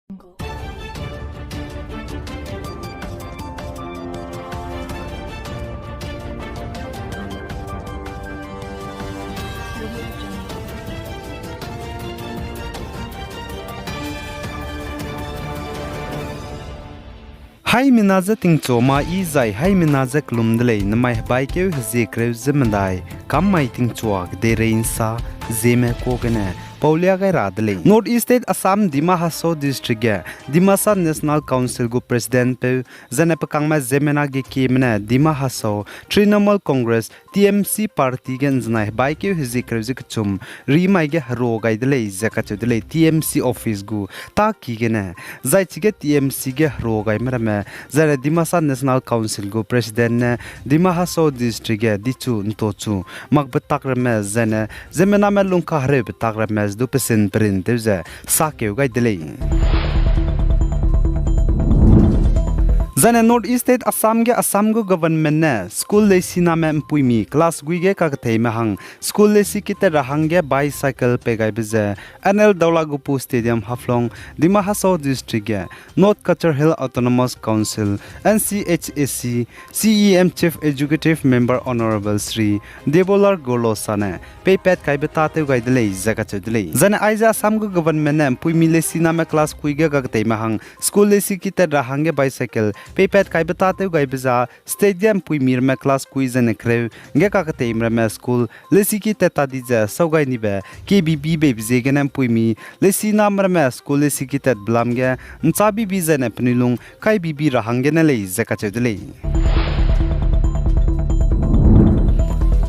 Hai minaza ting choma I zai hai minaza klumdlei namai bai keu hze krew zemandai kam mai ting chuak de reinsa Zeme kogene Paulia gai radle North East State Assam Dima Haso District ge Dimasa National Council gu President pe zane pakangma Zemena ge kimne Dima Haso Trinamool Congress TMC party gen znai bai keu hze krew zik chum ri mai ge haro gai dele zakachu dele TMC office gu ta ki gene zai chige TMC ge haro gai marame zare Dimasa National Council gu President ne Dima Haso District ge dichu ntochu makbatak rame zane Zemena me lungka hare batak rame du pesen prin tevze sakeu gai delay Zane North East State Assam ge Assam gu government ne school le sina me puimi class gui ge ka thei me hang school le si kite rahang ge bicycle pe gai beze NL Dawlagupu Stadium Haflong Dima Haso District ge North Kachar Hill Autonomous Council NCHAC CEM Chief Executive Member Honorable Sri Debolar Golosane pe pet kai beta te gai delay zaga chudlei Zane aiza Assam gu government ne puimi le sina me class gui ge ka thei me hang school le si kite rahang ge bicycle Paypad kai batate gai biza stadium pui mir me class quiz ne krew nge ka kate imra me school lesi ki teta dija sogai ni be KBB be bize genem pui mi lesi namra me school lesi ki tet blam ge nchabi bize ne pnilung kai bibi rahange ne le zaka chedle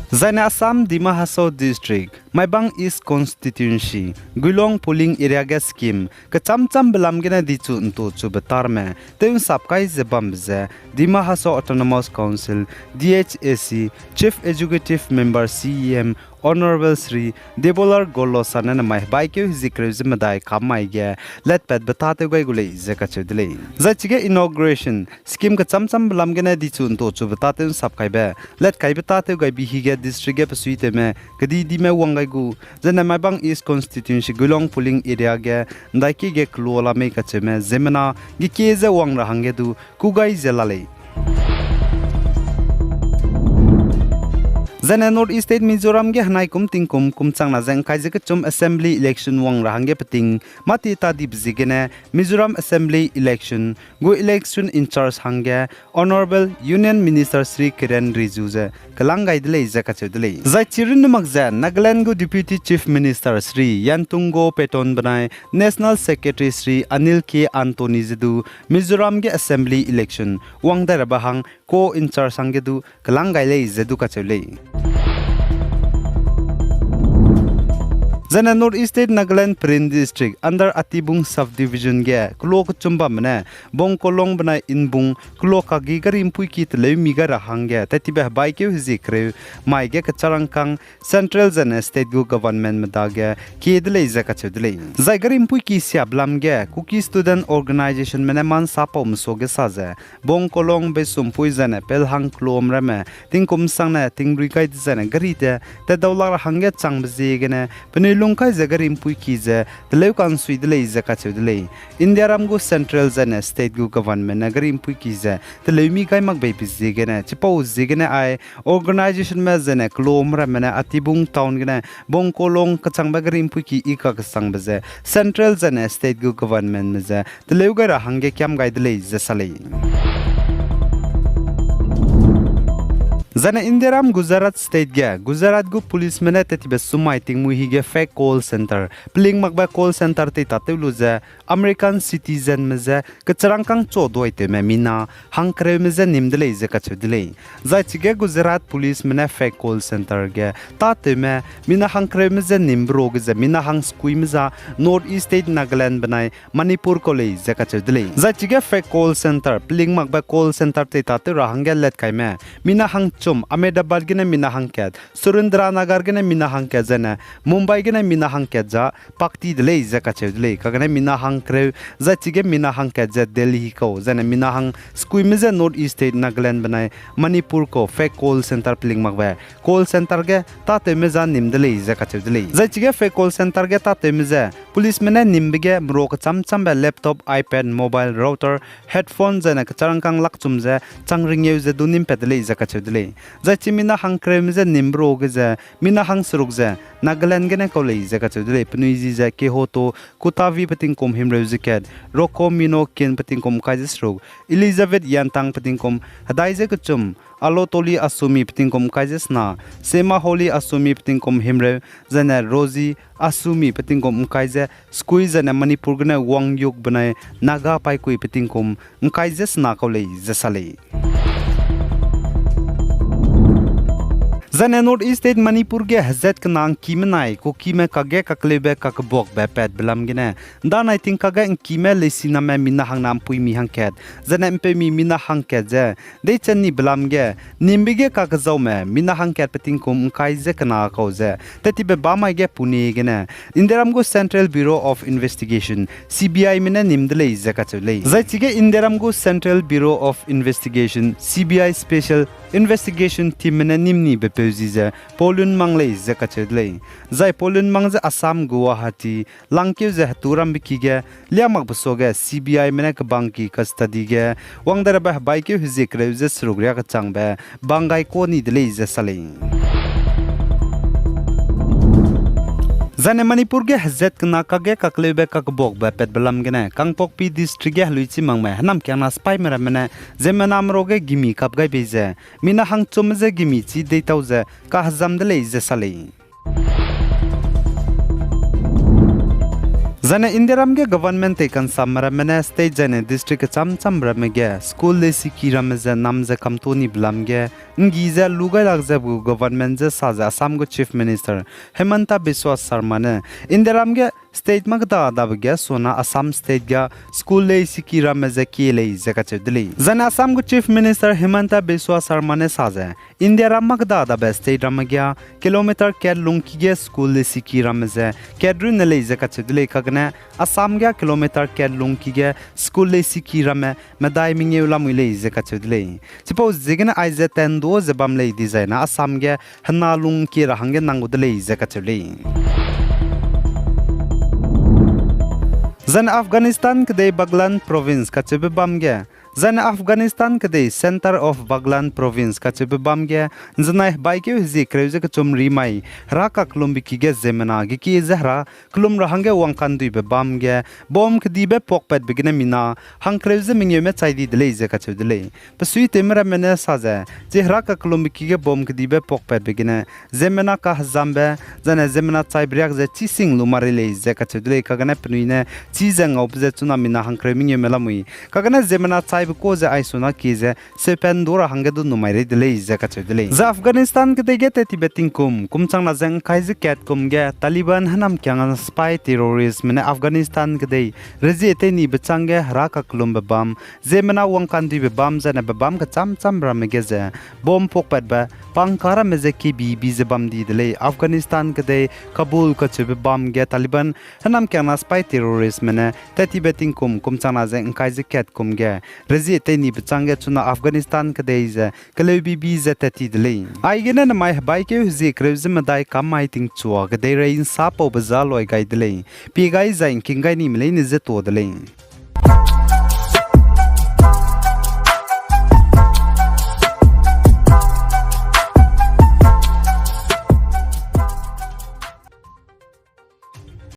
Zane Assam Dima Haso District Maibang East Constituency Gulong Polling Area Gas Scheme Kacham belam gena dichu nto chu betar me teun sapkai zebam ze Dima Haso Autonomous Council DHAC Chief Executive Member CEM Honorable Sri Debolar Golosane na mai bai ke zikre zimadai kamai ge let pet betate gai gule zeka chudle zachige inauguration scheme ka chamcham belam gena dichu nto chu betate sapkai be let kai betate gai bi hi ge district ge pasuite me kadi di me wangai gu jana Maibang East Constituency Gulong Polling Area ge ndaiki ge klola me ka cheme Zemena gi keze wang rahange du kugai zelale Zane North East State Mizoram ge hanai kum kumchang na jang kai jeke chum assembly election wang rahange pating mati ta dip zigene Mizoram assembly election go election in charge hange honorable union minister Sri Kiran Rijiju je kalangai dele jaka chudle zai chirin makja Nagaland go deputy chief minister Sri Yantungo Peton banai national secretary Sri Anil K Antony jedu Mizoram ge assembly election wang da bahang ko in charge hange du kalangai le jedu ka chule Zana North East State Nagaland Print District under Atibung Subdivision ge Klok Chumba mane Bong Kolong bana Inbung Kloka gi garim pui ki tle mi ga rahang ge tatibe bai ke hizikre mai ge kacharangkang Central Zana State go government meda ge kedle izaka chudle zai garim pui ki siablam ge Cookie Student Organization mane man sapom so ge saje Bong Kolong be sumpui zana pelhang klom rame tingkum sangna tingri kai zana garite te dawlar hange changbje ge ne lungkai zagarim pui kize tlew kan suidle zaka chudle indiaram go central zane state go government nagarim pui kize tlew mi kai mak bepi zigene chipo zigene ai organization me zane klomra mena atibung town gene bongkolong kachang bagarim pui ki ika kasang baze central zane state go government me ze tlew gara hange kyam gaidle zasale Zana Indiaram Gujarat State ge Gujarat gu police mena tetibe sumai ting mu hi ge fake call center pling makba call center te tatelu ze American citizen meze kacharangkang chodoi te me mina hangkre meze nimdele ze kachudle zai chige Gujarat police mena fake call center ge ta te me mina hangkre meze nimbro ge ze mina hang skui meza North East State Nagaland banai Manipur college ze kachudle zai chige fake call center pling makba call center te tatu rahangel let kai me mina hang chum Ahmedabad gina mina hangket Surendra gina mina hangket zana Mumbai gina mina hangket za pakti dele zaka chevdele kagana mina hangkre za chige mina hangket za Delhi ko zana mina hang squimize North East State Nagaland banai Manipur ko fake call center pling magwa call center ge ta temeza nimdele zaka chevdele za chige fake call center ge ta temeza police mena nimbige mrok cham ba laptop iPad mobile router headphone zana charangkang lakchum za changring use dunim pedle zaka chevdele za chimina hangkre mze nimbro ge za mina hang suruk za Nagaland gena ko le zaka chevdele pnuizi za ke hoto kutavi pating kom himre ziket roko mino ken pating kom kaisis rog Elizabeth yantang pating kom hadai ze kuchum alotoli asumi pating kom kaisis na sema holi asumi pating kom himre zana rozi asumi pating kom kaize squeeze na Manipur gena wangyuk banai naga pai kui pating kom kaisis na ko le zasale Zane North East State Manipur ge hazet kanang kimenai ko kime kage kaklebe kakbok be pet belam gene dan I think kage kime lesina me mina hang nam pui mi hangket zane mpe mi mina hangket je de chenni belam ge nimbige kakzau me mina hangket peting kum kai je kana ko je tetibe bamai ge puni gene Inderamgo Central Bureau of Investigation CBI mine nimdele je ka chule zai chige Inderamgo Central Bureau of Investigation CBI Special Investigation Team mine nimni be zize polun mangle zaka chedle zai polun mangze Assam Guwahati langkyu ze turam bikige liamak busoge CBI mena ka bangki custody ge wangdara ba baikyu hizikre ze srugria ka changbe bangai ko ni dele ze sale Zane Manipur ge hazet kana kage kaklebe kakbok ba pet belam gene kangpok pi district ge luichi mangme hanam kyana spy mera mena zemenam roge gimi kap gai beze mina hang chomze gimi chi deitauze ka hazam dele ze sale Zane Indiram ge government taken samara mena state jane district cham ramege school lesi kiramze namze kamtoni blamge ngiza luga lagze bu government je saza Assam go chief minister Hemanta Biswa Sharma ne Indiram ge state magda dabge sona Assam state ga school lesi kiramze kile zaka chedli Zane Assam go chief minister Hemanta Biswa Sharma ne saza Indiram magda dabe state ramagya kilometer ker lungki ge school lesi kiramze kedru ne le zaka chedli kagna Assam ga kilometer ker lungki ge school lesi kirame medai mingye ulamule zaka chedli suppose zigna aize tendo zebam le designa Assam ge hanalung ki rahange nangudle zaka chedli Zan Afghanistan kede Baglan province kachebe bamge Zan Afghanistan kede center of Baglan province kachebe bamge zanai baike hizi kreuze kachum rimai raka klumbi kige zemena giki zahra klum rahange wangkan dui be bamge bom kedibe pokpet begine mina hang kreuze mingyeme chaidi dele ze kachudele pasui temera mena saze jehra ka klumbi kige bom kedibe pokpet begine zemena ka hazambe zana zemena chaibriak ze chising lumarile ze kachudele kagane pnuine chizang obje chuna mina hang kreming melamui kagane zemena chai ko ze aisuna kize sependura hangedu numaire dele ze kachudele za Afghanistan kede gete tibeting kumchang na jang khaije ket kumge Taliban hanam kyang spy terrorist mena Afghanistan kede rejete ni bechange haraka klumba bam zemena wangkan di bam jana bam ka cham ramege ze bom pokpat ba pangkara meze ki bi ze bam di dele Afghanistan kede Kabul ka chebe bam ge Taliban hanam kyang spy terrorist mena tibeting kumchang na jang khaije ket kumge rejete ni bechange chuna Afghanistan kede ze kalebi bi ze tati dele aigena na mai baike zi krezim dai kamai ting chuwa kede rein sapo bazaloi gai dele pi gai zain kingai ni mle ni ze to dele